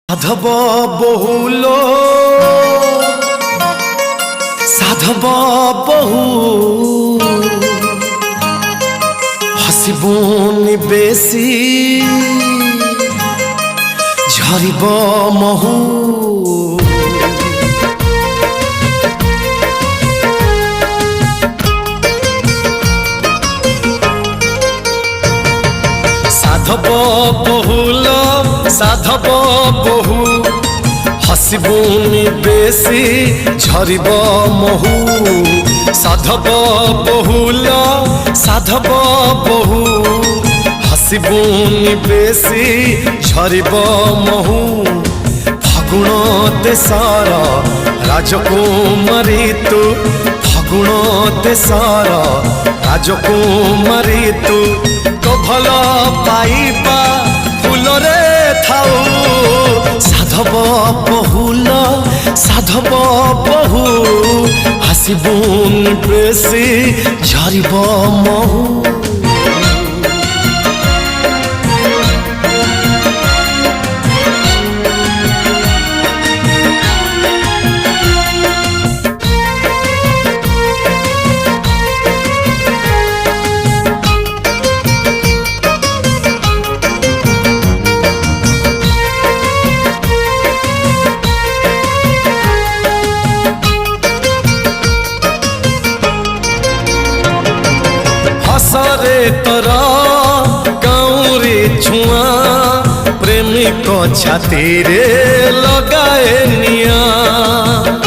সাধব বহুল সাধব বহু হসিবুনি বেশি ঝরিব মহু সাধব বহুল সাধব বহু হসিবুনি বেশি ঝরিব মহু সাধব বহুল সাধব বহু হসিবুনি বেশি ঝরিব মহু ফাগুণ দেশর রাজকুমারী তু ফাগুণ দেশর রাজকুমারী তু তো ভাল পাইবা ফুলরে থাও সাধব বহুল সাধব বহু হাসিবুন বেশি ঝরিব মহু हसरे तोरा गाँवरे छुआ प्रेमिक छाती रे लगाए निया।